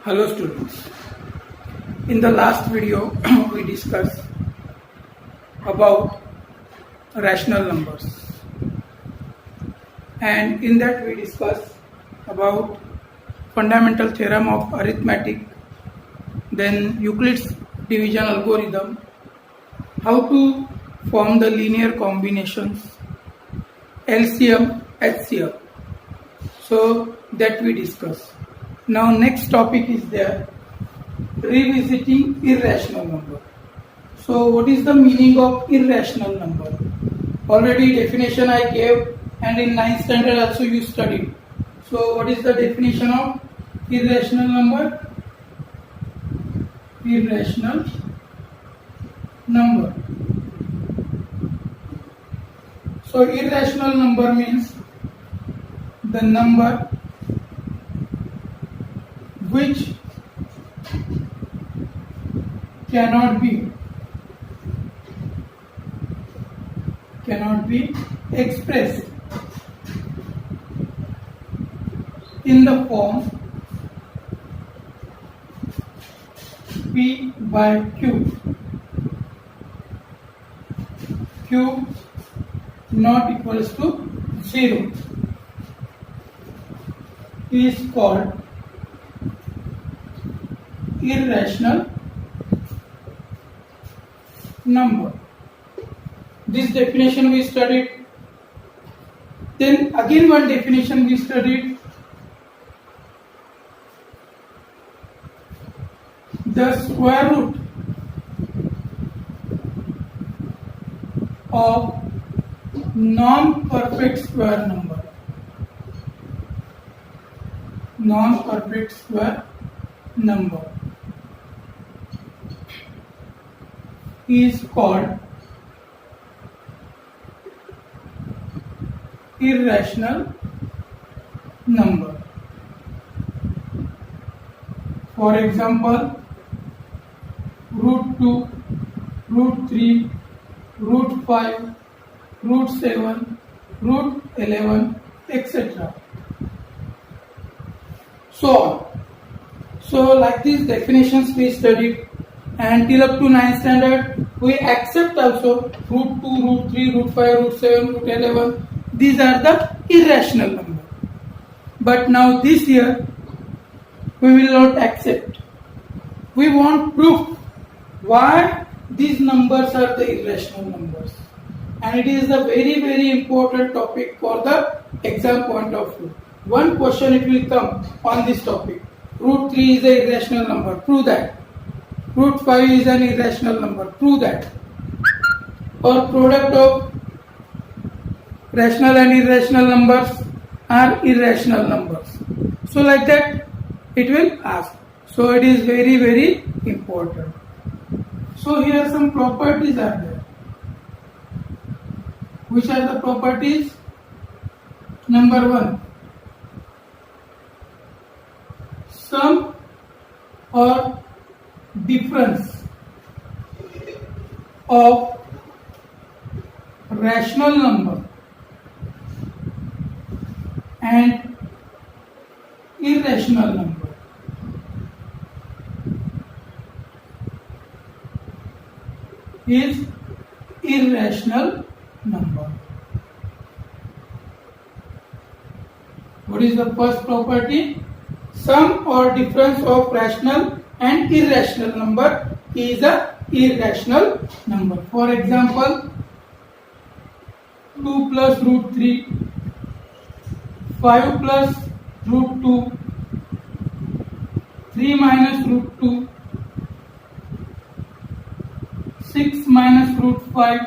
Hello students. In the last video we discussed about rational numbers, and in that we discussed about fundamental theorem of arithmetic, then Euclid's division algorithm, how to form the linear combinations, LCM, HCF. So that we discuss. Now next topic is there, revisiting irrational number. So what is the meaning of irrational number? Already definition I gave, and in 9th standard also you studied. So what is the definition of irrational number? Irrational number. So irrational number means the number which cannot be expressed in the form P by Q. Q not equals to 0 is called irrational number. This definition we studied. Then again one definition we studied. The square root of non-perfect square number. Non-perfect square number is called irrational number. For example, root 2, root 3, root 5, root 7, root 11, etc. So on. So like these definitions we studied, and till up to 9th standard we accept also root 2, root 3, root 5, root 7, root 11. These are the irrational numbers. But now this year we will not accept. We want proof why these numbers are the irrational numbers. And it is a very important topic for the exam point of view. One question it will come on this topic. Root 3 is an irrational number. Prove that. Root 5 is an irrational number. Prove that. Or product of rational and irrational numbers are irrational numbers. So like that it will ask. So it is very important. So here some properties are there. Which are the properties? Number 1. Sum or difference of rational number and irrational number is irrational number. What is the first property? Sum or difference of rational and irrational number is a irrational number. For example, 2 plus root 3, 5 plus root 2, 3 minus root 2, 6 minus root 5,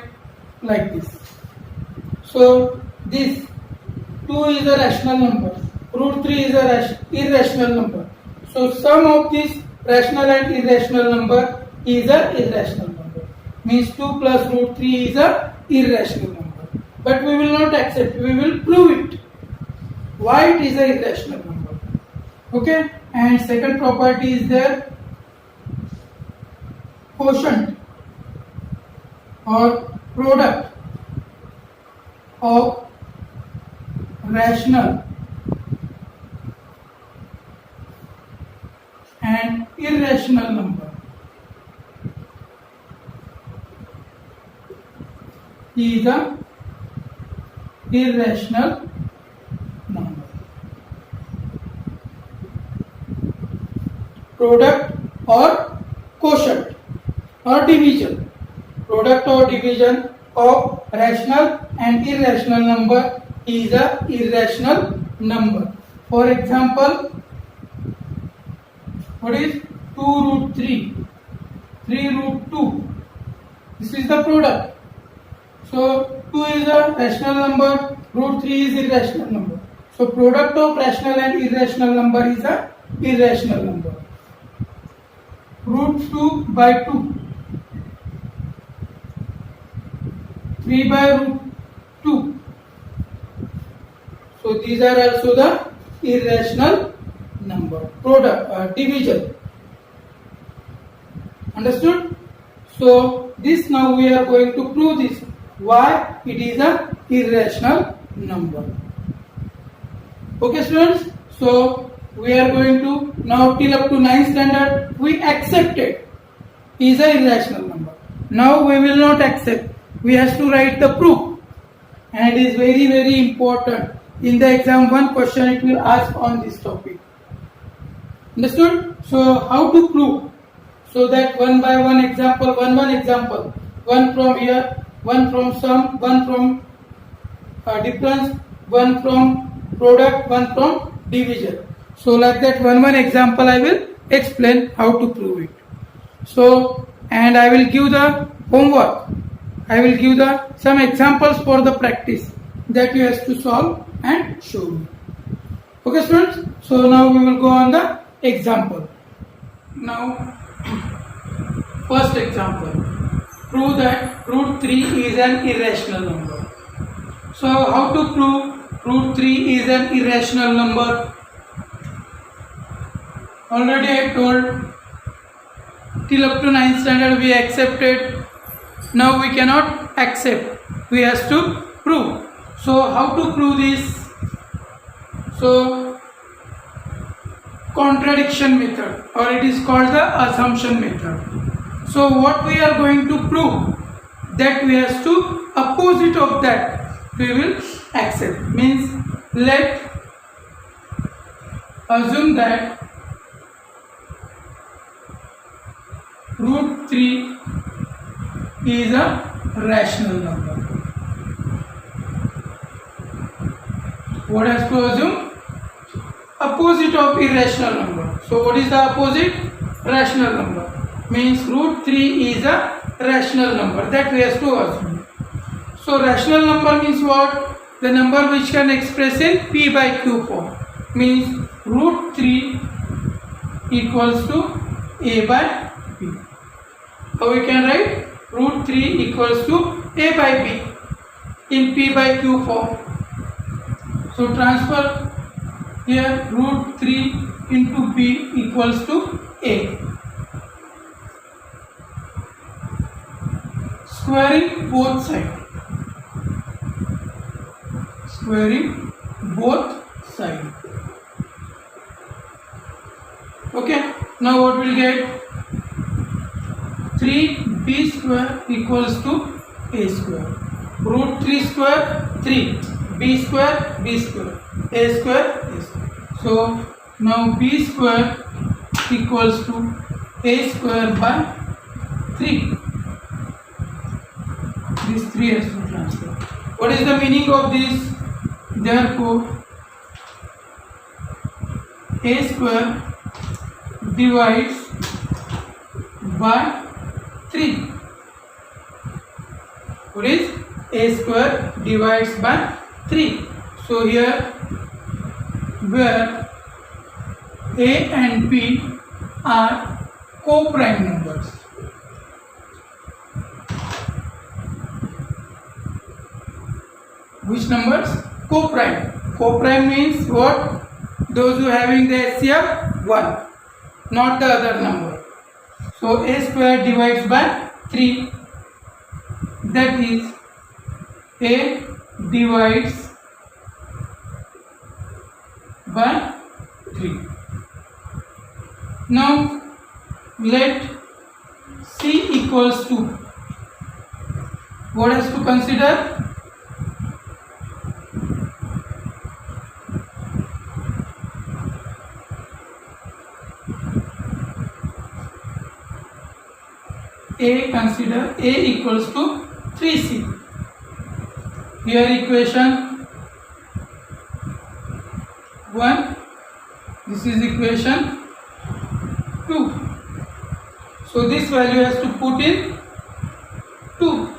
like this. So this 2 is a rational number, root 3 is a irrational number. So sum of this rational and irrational number is a irrational number. Means 2 plus root 3 is a irrational number. But we will not accept, we will prove it. Why it is a irrational number. Okay? And second property is there, quotient or product of rational and irrational number is a irrational number. Product or quotient or division. Product or division of rational and irrational number is a irrational number. For example, what is 2 root 3, 3 root 2? This is the product. So 2 is a rational number, root 3 is irrational number. So product of rational and irrational number is a irrational number. Root 2 by 2, 3 by root 2. So these are also the irrational number. Product division. Understood? So this now we are going to prove this. Why it is a irrational number. Okay students, so we are going to now till up to 9th standard we accepted is a irrational number. Now we will not accept. We have to write the proof, and it is very important. In the exam one question it will ask on this topic. Understood? So how to prove? So that one by one example, one from here, one from sum, one from difference, one from product, one from division. So like that one example I will explain how to prove it. So and I will give the homework. I will give some examples for the practice that you have to solve and show me. Okay students, so now we will go on the example. Now first example, prove that root 3 is an irrational number. So how to prove root 3 is an irrational number? Already I told till up to 9th standard we accepted. Now we cannot accept. We have to prove. So how to prove this? So contradiction method, or it is called the assumption method. So what we are going to prove, that we have to opposite of that we will accept. Means let assume that root 3 is a rational number. What has to assume? Opposite of irrational number. So what is the opposite? Rational number. Means root 3 is a rational number. That we have to assume. So rational number means what? The number which can express in P by Q form. Means root 3 equals to A by B. How we can write? Root 3 equals to A by B in P by Q form. So transfer here root 3 into B equals to A. Squaring both sides. Squaring both sides. Okay. Now what will get? 3b square equals to a square. Root 3 square 3. B square b square. A square a square. So now b square equals to a square by 3. This 3 has to transfer. What is the meaning of this? Therefore, a square divides by 3. What is a square divides by 3? So here where a and b are co-prime numbers. Which numbers? Co-prime. Co-prime means what? Those who having the HCF 1, not the other number. So a square divides by 3. That is a divides by 3. Now let C equals to, what has to consider? Consider A equals to 3C. Here equation 1, this is equation 2. So this value has to put in 2.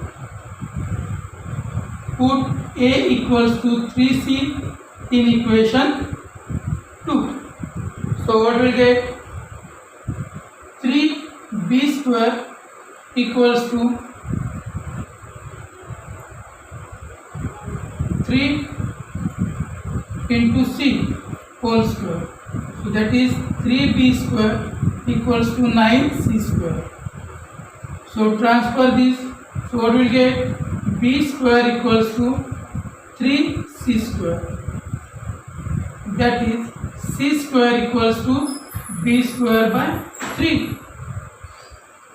Put A equals to 3C in equation 2. So what will get? 3B square equals to 3 into C whole square. So that is 3B square equals to 9C square. So transfer this. So what will get? B square equals to 3C square. That is C square equals to B square by 3.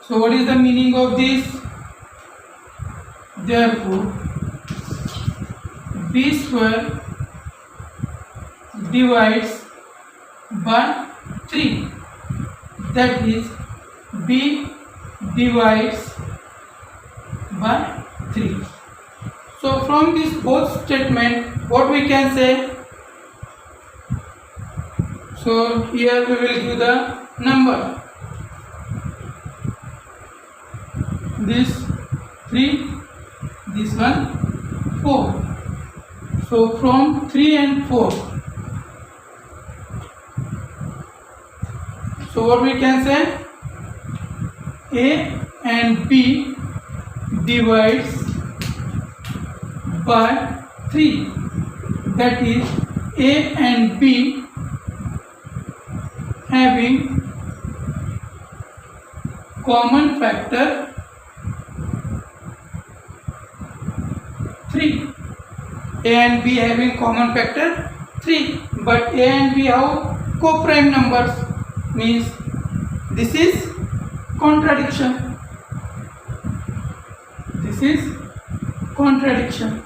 So what is the meaning of this? Therefore, B square divides by 3. That is B divides by 3. So from this both statement, what we can say? So here we will give the number. This 3, this one 4. So from 3 and 4. So what we can say? A and B divides by 3. That is A and B having common factor 3. A and B having common factor 3. But A and B have co-prime numbers, means this is contradiction. This is contradiction.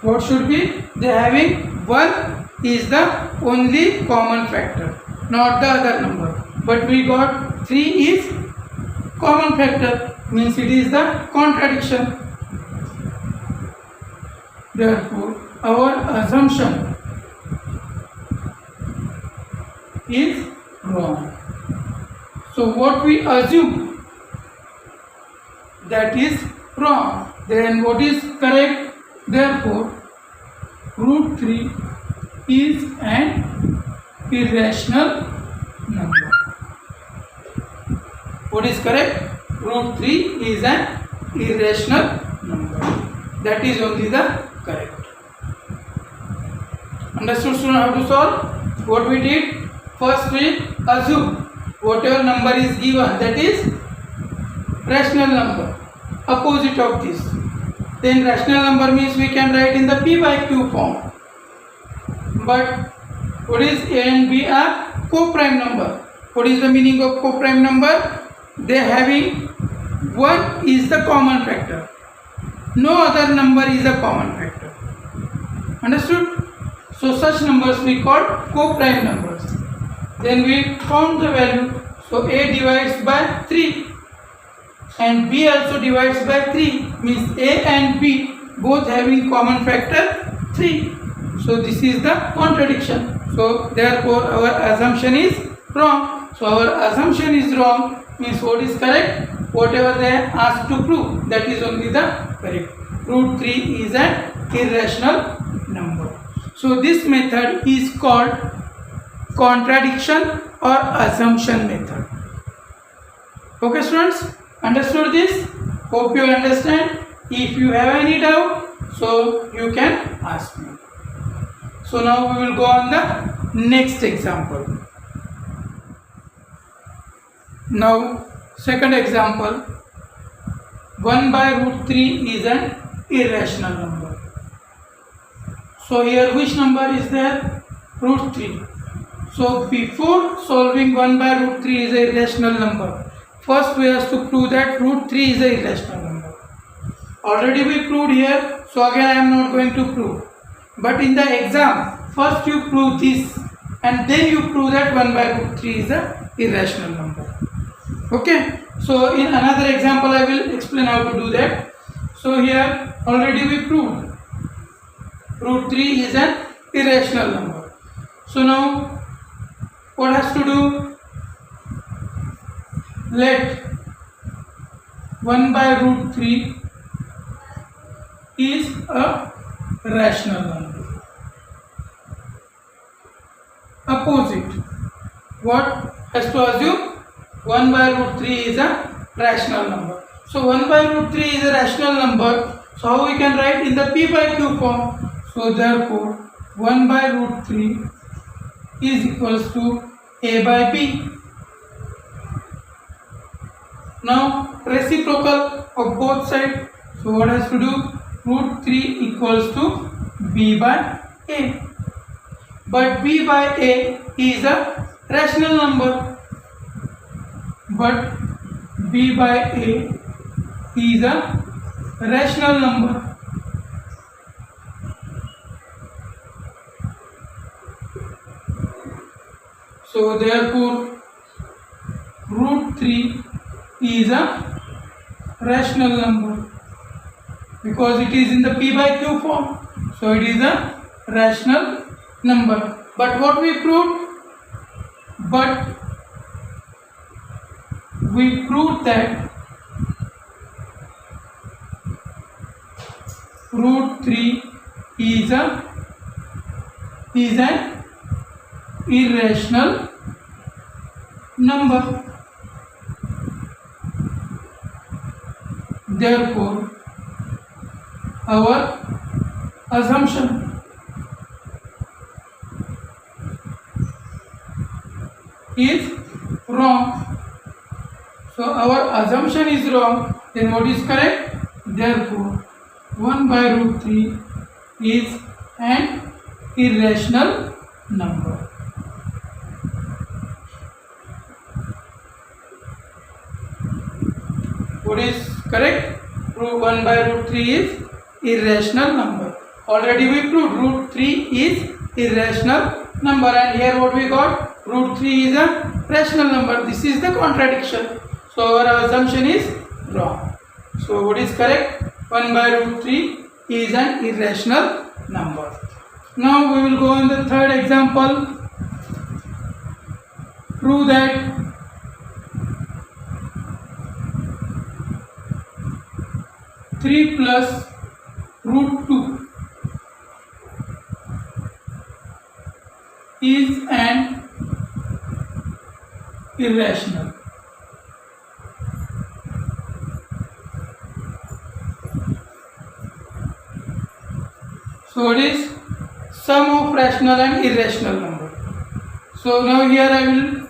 What should be? They having 1 is the only common factor, not the other number. But we got 3 is common factor, means it is the contradiction. Therefore, our assumption is wrong. So what we assume, that is wrong. Then what is correct? Therefore, root 3 is an irrational number. What is correct? Root 3 is an irrational number. That is only the correct. Understood, student, how to solve? What we did? First we assume whatever number is given, that is rational number, opposite of this. Then rational number means we can write in the P by Q form. But what is A and B are co-prime number. What is the meaning of co-prime number? They having 1 is the common factor. No other number is a common factor. Understood? So such numbers we call co-prime numbers. Then we found the value. So A divides by 3 and B also divides by 3, means A and B both having common factor 3. So this is the contradiction. So therefore our assumption is wrong. So our assumption is wrong, means what is correct? Whatever they asked to prove, that is only the correct. Root 3 is an irrational number. So this method is called contradiction or assumption method. Okay students, understood this? Hope you understand. If you have any doubt, so you can ask me. So now we will go on the next example. Now second example, 1 by root 3 is an irrational number. So here which number is there? Root 3. So before solving 1 by root 3 is a irrational number, first we have to prove that root 3 is a irrational number. Already we proved here, so again I am not going to prove. But in the exam, first you prove this and then you prove that 1 by root 3 is a irrational number. Okay, so in another example I will explain how to do that. So here already we proved root 3 is an irrational number. So now what has to do? Let 1 by root 3 is a rational number. Opposite. What has to assume? 1 by root 3 is a rational number. So 1 by root 3 is a rational number. So how we can write in the P by Q form? So therefore 1 by root 3 is equals to A by B. Now reciprocal of both sides. So what has to do? Root 3 equals to B by A. But B by A is a rational number. But B by A is a rational number. So therefore root 3 is a rational number because it is in the P by Q form. So it is a rational number. But what we proved? But we proved that root 3 is an irrational number. Therefore, our assumption is wrong. So our assumption is wrong. Then what is correct? Therefore, 1 by root 3 is an irrational number. What is correct? 1 by root 3 is irrational number. Already we proved root 3 is irrational number, and here what we got? Root 3 is a rational number. This is the contradiction. So our assumption is wrong. So what is correct? 1 by root 3 is an irrational number. Now we will go on the third example. Prove that 3 plus root 2 is an irrational. So it is sum of rational and irrational number. So now here I will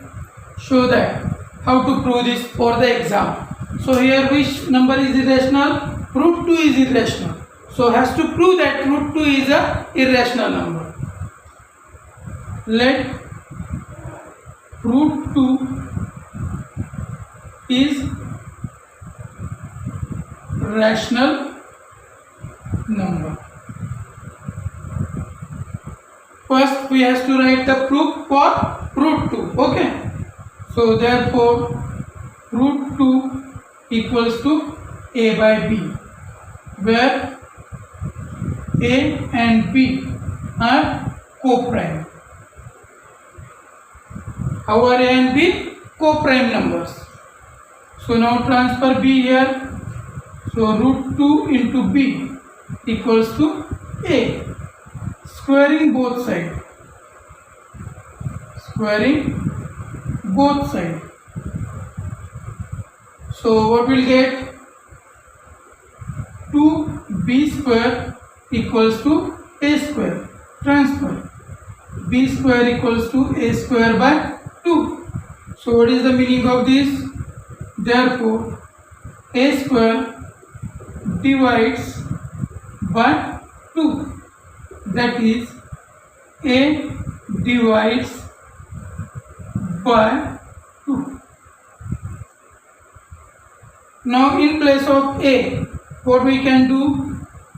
show that how to prove this for the exam. So here which number is irrational? Root 2 is irrational. So has to prove that root 2 is a irrational number. Let root 2 is rational number. First we have to write the proof for root 2. Okay. So therefore root 2 equals to A by B, where A and B are co-prime. How are A and B? Co-prime numbers. So now transfer B here. So root 2 into B equals to A. Squaring both sides. Squaring both sides. So what will get? 2b square equals to a square. Transfer. B square equals to a square by 2. So what is the meaning of this? Therefore, a square divides by 2. that is a divides by 2. Now in place of a, what we can do?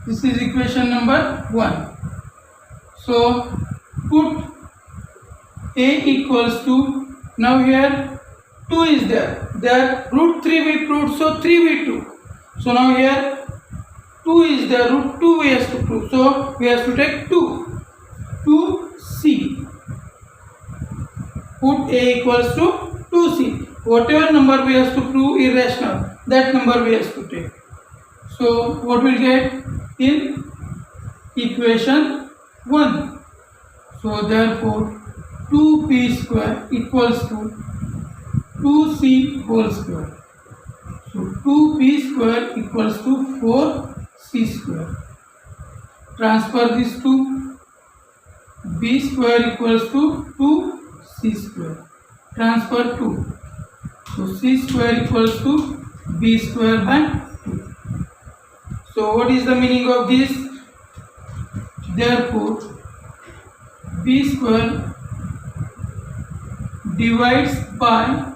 This is equation number 1. So put a equals to, now here 2 is there root 3 we proved, so 3 we took. So now here 2 is there, root 2 we have to prove, so we have to take 2c. Put a equals to 2c. Whatever number we have to prove irrational, that number we have to take. So what we'll get in equation 1? So therefore 2p square equals to 2c whole square. So 2p square equals to 4c square. Transfer this to b square equals to 2c square. Transfer 2. So c square equals to b square by 2. So what is the meaning of this? Therefore b square divides by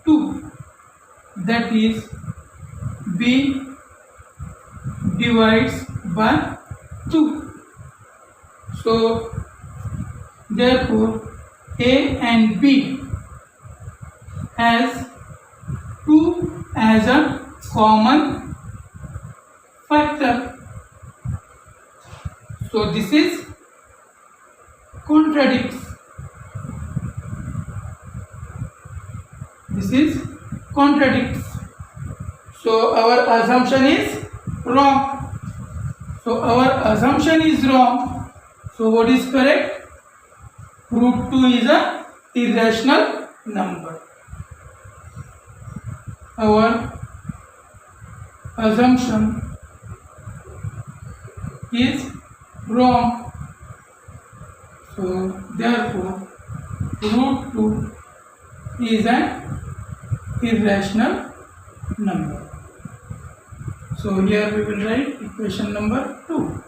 2, that is b divides by 2. So therefore a and b has 2 as a common factor. So this is contradicts. This is contradicts. So our assumption is wrong. So our assumption is wrong. So what is correct? Root 2 is a irrational number. Our assumption is wrong. So therefore root 2 is an irrational number. So here we will write equation number 2.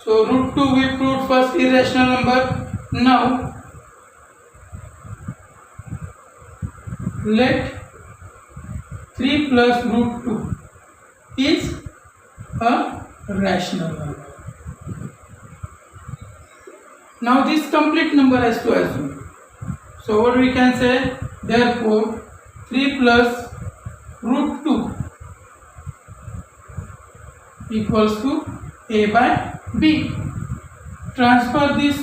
So root 2 we proved first irrational number. Now let 3 plus root 2 is a rational number. Now this complete number has to assume. So what we can say? Therefore 3 plus root 2 equals to a by b. Transfer this.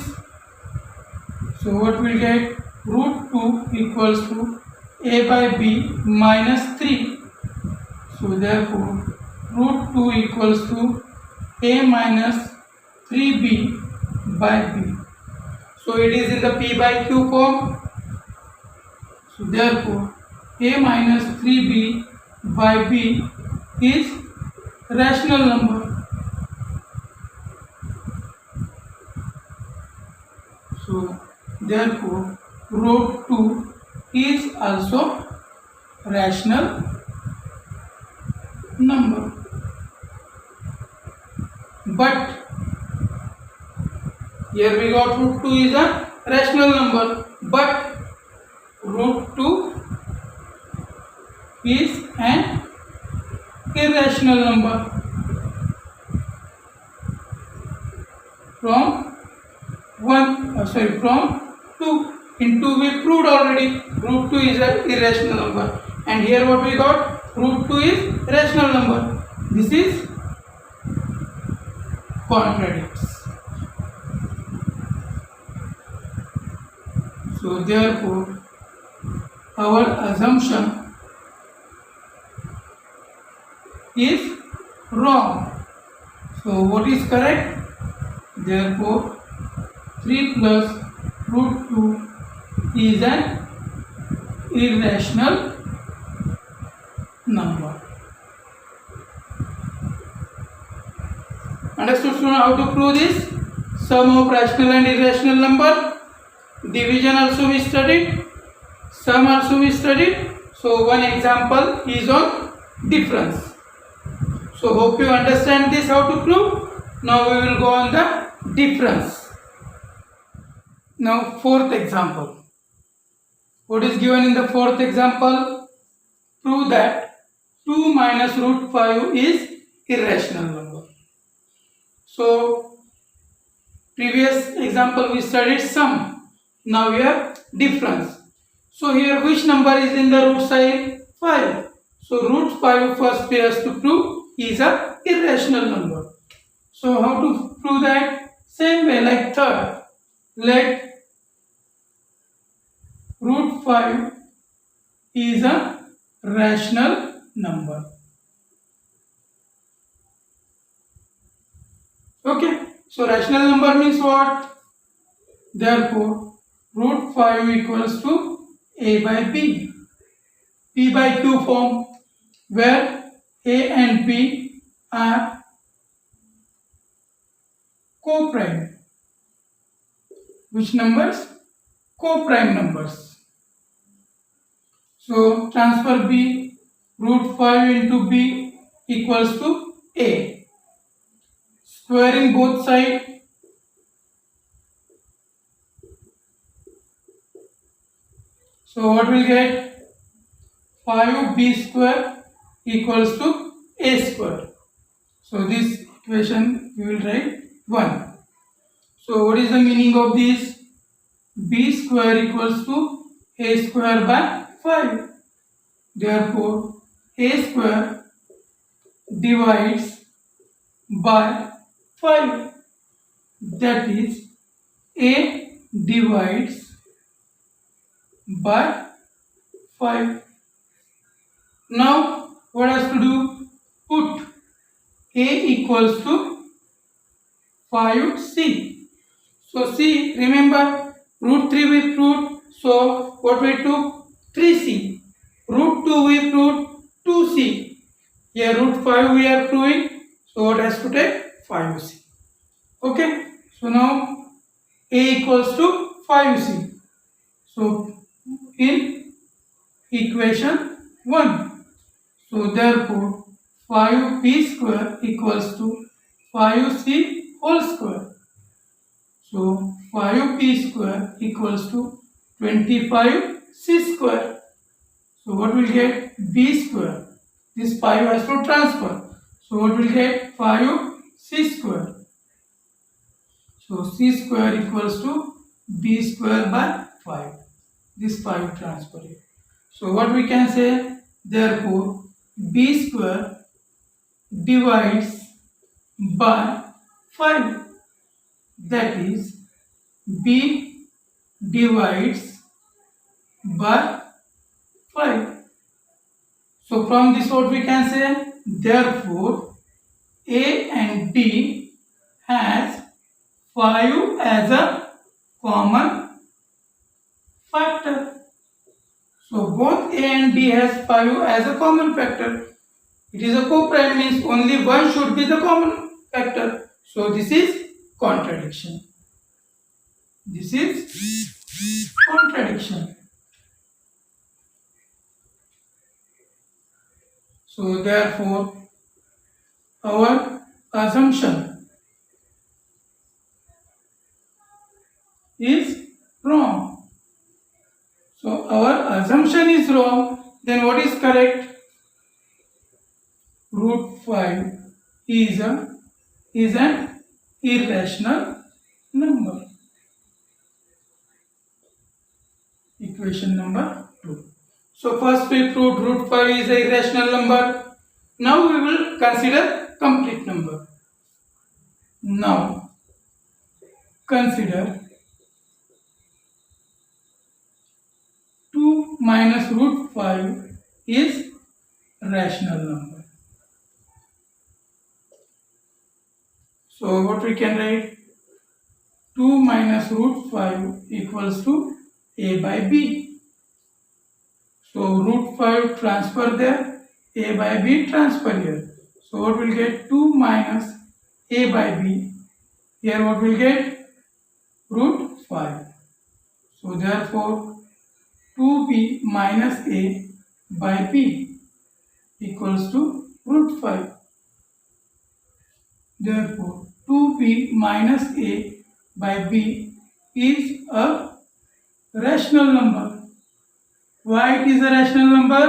So what we get? Root 2 equals to a by b minus 3. So therefore root 2 equals to a minus 3b by b. So it is in the p by q form. So therefore a minus 3b by b is rational number. So therefore root 2 is also rational number. But here we got root 2 is a rational number, but root 2 is an irrational number. From 2. In 2 we proved already root 2 is an irrational number, and here what we got? Root 2 is rational number. This is contradicts. So therefore our assumption is wrong. So what is correct? Therefore 3 plus root 2 is an irrational number. Understood student how to prove this? Sum of rational and irrational number. Division also we studied. Sum also we studied. So one example is on difference. So hope you understand this how to prove. Now we will go on the difference. Now fourth example. What is given in the fourth example? Prove that 2 minus root 5 is irrational number. So previous example we studied sum. Now we have difference. So here which number is in the root side? 5. So root 5 first we have to prove is a irrational number. So how to prove that? Same way like third. Let root 5 is a rational number. Okay. So rational number means what? Therefore root 5 equals to a by b. P by Q form where a and b are co-prime. Which numbers? Co-prime numbers. So transfer b, root 5 into b equals to a. Squaring both sides. So what will get? 5b square equals to a square. So this equation we will write 1. So what is the meaning of this? B square equals to a square by 5. Therefore a square divides by 5. That is a divides by 5. Now what has to do? Put a equals to 5c. So c, remember root 3 we proved. So what we took? 3c. Root 2 we proved 2c. Here root 5 we are proving. So what has to take? 5c. Okay. So now a equals to 5c. So in equation 1. So therefore 5p square equals to 5c whole square. So 5p square equals to 25c square. So what will get? B square. This 5 has to transfer. So what will get? 5c square. So c square equals to b square by 5. This 5 transfer it. So what we can say? Therefore b square divides by 5. That is b divides by 5. So from this what we can say? Therefore a and b has 5 as a common factor. So both a and b has 5 as a common factor. It is a co-prime, means only one should be the common factor. So this is contradiction. This is contradiction. So therefore our assumption is wrong. So our assumption is wrong. Then what is correct? Root 5 is an irrational number. Equation number 2. So first we proved root 5 is an irrational number. Now we will consider complete number. Now consider 2 minus root 5 is rational number. So what we can write? 2 minus root 5 equals to a by b. So root 5 transfer there, a by b transfer here. So what will get? 2 minus a by b. Here what will get? Root 5. So therefore 2b minus a by b equals to root 5. Therefore 2b minus a by b is a rational number. Why it is a rational number?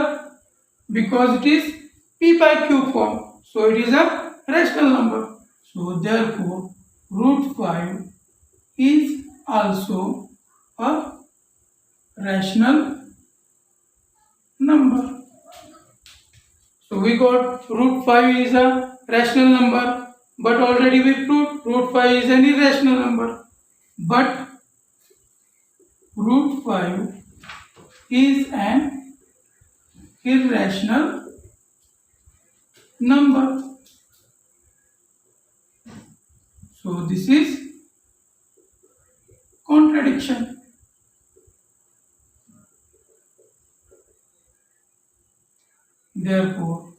Because it is p by q form. So it is a rational number. So therefore root 5 is also a rational number. So we got root 5 is a rational number, but already we proved root 5 is an irrational number. But root 5 is an irrational number. So this is contradiction. Therefore,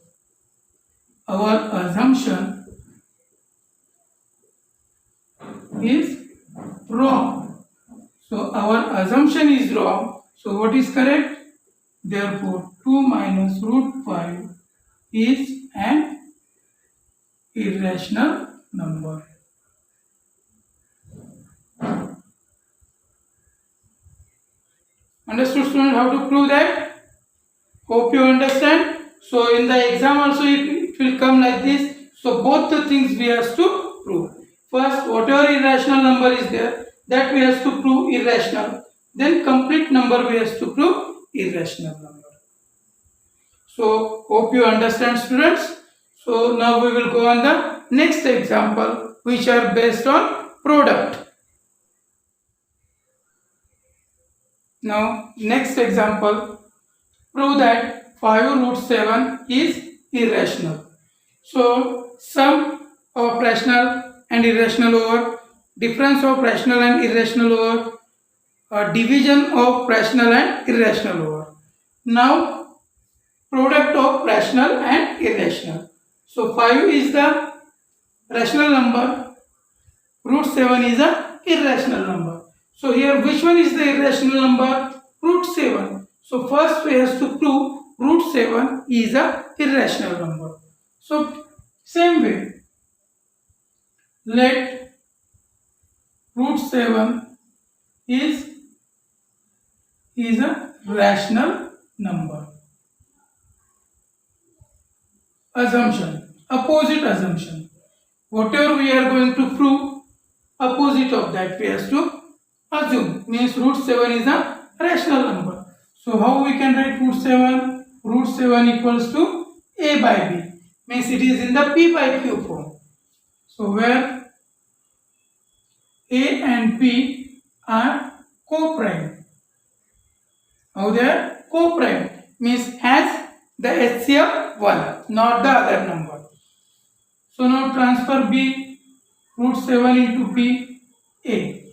our assumption is wrong. So our assumption is wrong. So what is correct? Therefore, 2 minus root 5 is an irrational number. Understood, student, how to prove that? Hope you understand. So in the exam also it will come like this. So both the things we have to prove. First, whatever irrational number is there, that we have to prove irrational. Then complete number we have to prove irrational number. So hope you understand, students. So now we will go on the next example, which are based on product. Now next example, prove that 5 root 7 is irrational. So sum of rational and irrational over, difference of rational and irrational over, division of rational and irrational over. Now product of rational and irrational. So 5 is the rational number, root 7 is a irrational number. So here which one is the irrational number? Root 7. So first we have to prove root 7 is a irrational number. So same way, let root 7 is a rational number. Assumption, opposite assumption. Whatever we are going to prove, opposite of that we have to assume. Means root 7 is a rational number. So how we can write root 7? Root 7 equals to a by b. Means it is in the p by q form. So where a and b are co-prime. How they are co-prime? Means has the HCF 1, not the other number. So now transfer b, root 7 into b, a.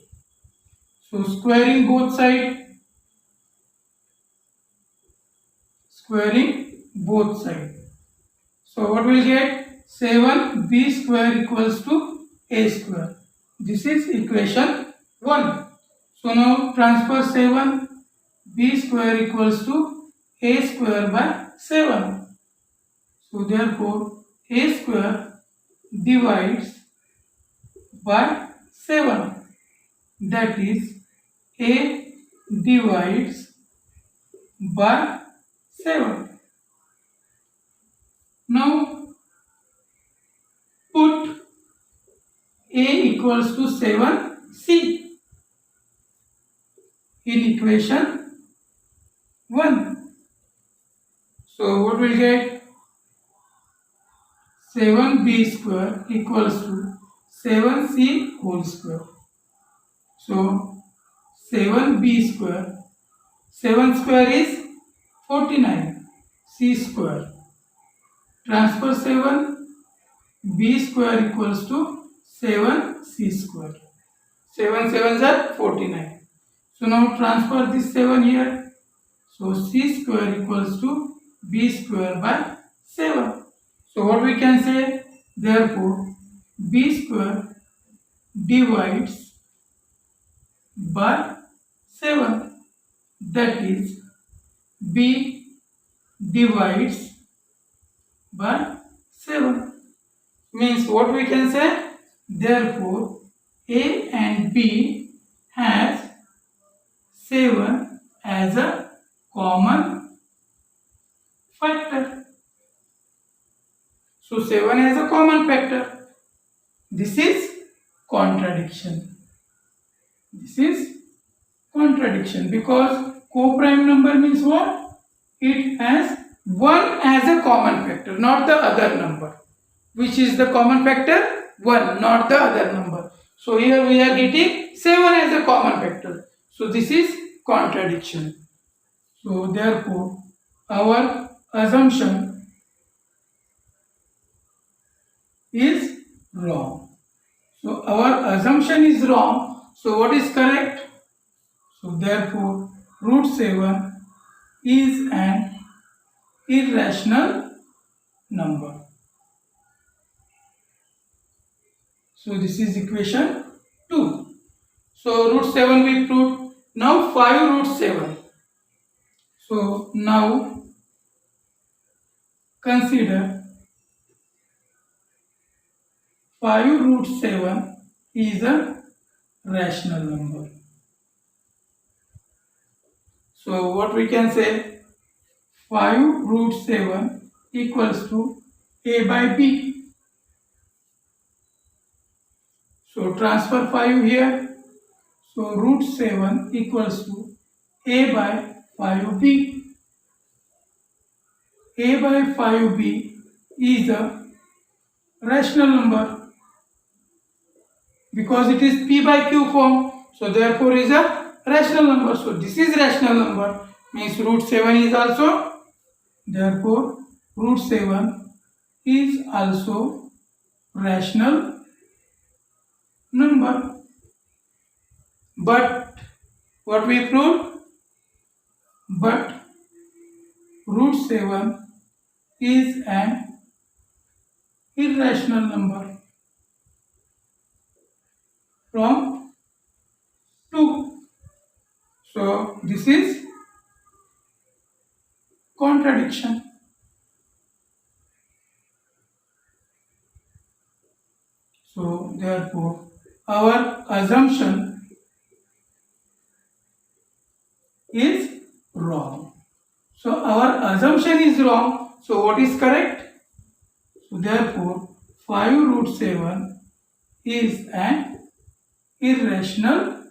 So squaring both sides. Squaring both sides. So what will get? 7b square equals to a square. This is equation 1. So now transfer 7b square equals to a square by 7. So therefore a square divides by 7. That is a divides by 7. Now put a equals to 7c in equation 1. So what will get? 7b square equals to 7c whole square. So 7b square, 7 square is 49, c square. Transfer 7, b square equals to 7c square. 7 sevens are 49. So now transfer this 7 here. So c square equals to b square by 7. So what we can say? Therefore b square divides by 7. That is b divides by 7. Means what we can say? Therefore, A and B has 7 as a common factor. So 7 as a common factor. This is contradiction. This is contradiction because co-prime number means what? It has 1 as a common factor, not the other number. Which is the common factor? 1, not the other number. So here we are getting 7 as a common factor. So this is contradiction. So therefore our assumption is wrong. So our assumption is wrong. So what is correct? So therefore root 7 is an irrational number. So this is equation 2. So root 7 we proved. Now 5 root 7. So now consider 5 root 7 is a rational number. So what we can say? 5 root 7 equals to A by B. So transfer 5 here. So root 7 equals to A by 5B. A by 5B is a rational number because it is P by Q form. So therefore is a rational number. So this is rational number means root 7 is also, therefore root 7 is also rational number. But what we proved? But root 7 is an irrational number from 2. So this is contradiction. So therefore our assumption is wrong. So our assumption is wrong. So what is correct? So therefore 5 root 7 is an irrational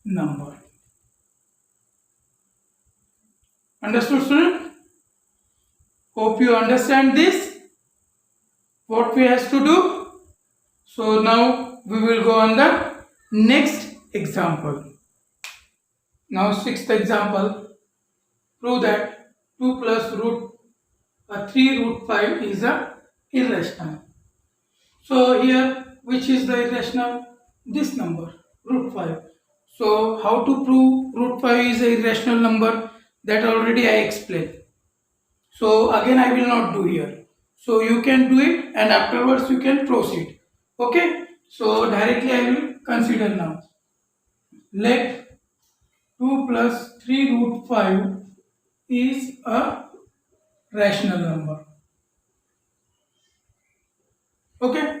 number. Understood, student? Hope you understand this. What we have to do. So now we will go on the next example. Now sixth example. Prove that 2 plus root 3 root 5 is a irrational. So here which is the irrational? This number root 5. So how to prove root 5 is a irrational number? That already I explained. So again I will not do here. So you can do it and afterwards you can proceed. Okay. So directly I will consider now. Let 2 plus 3 root 5 is a rational number. Okay.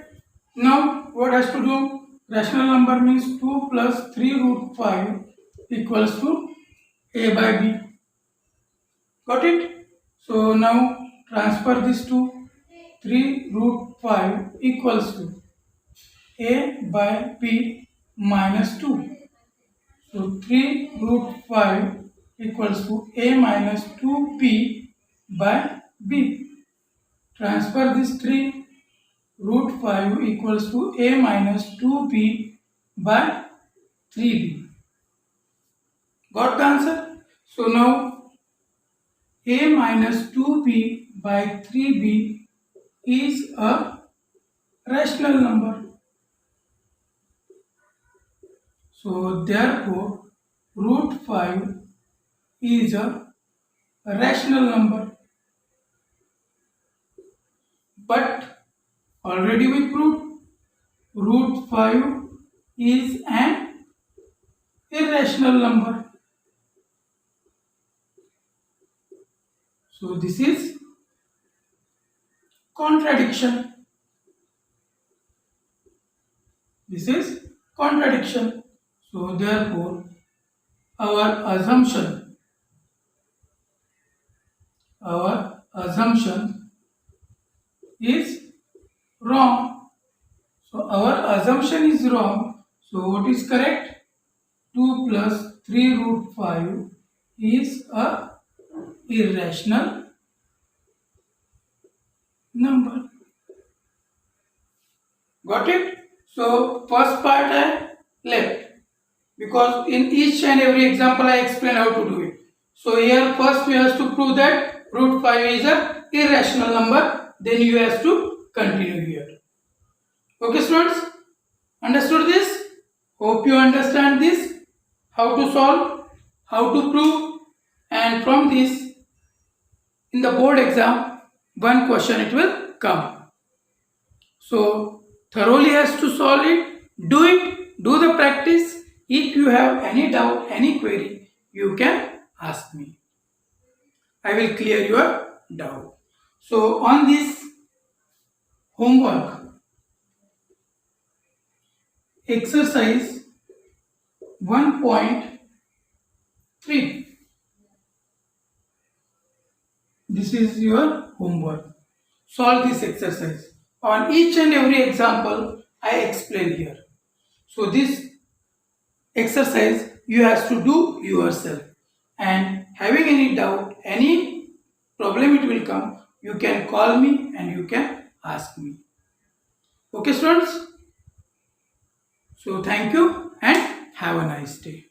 Now what has to do? Rational number means 2 plus 3 root 5 equals to A by B. Got it? So now transfer this to 3 root 5 equals to A by B minus 2. So 3 root 5 equals to A minus 2B by B. Transfer this 3 root 5 equals to A minus 2B by 3B. Got the answer? So now A minus 2B by 3B is a rational number. So therefore root 5 is a rational number. But already we proved root 5 is an irrational number. So this is contradiction. This is contradiction. So therefore, our assumption is wrong. So our assumption is wrong. So what is correct? 2 plus 3 root 5 is a irrational number. Got it? So first part I left because in each and every example I explain how to do it. So here first we have to prove that root 5 is a irrational number, then you have to continue here. Okay students, understood this? Hope you understand this, how to solve, how to prove, and from this in the board exam one question it will come. So thoroughly has to solve it, do the practice. If you have any doubt, any query, you can ask me. I will clear your doubt. So on this homework, exercise 1.3. This is your homework. Solve this exercise. On each and every example, I explain here. So this exercise you have to do yourself. And having any doubt, any problem it will come, you can call me and you can ask me. Okay students? So thank you and have a nice day.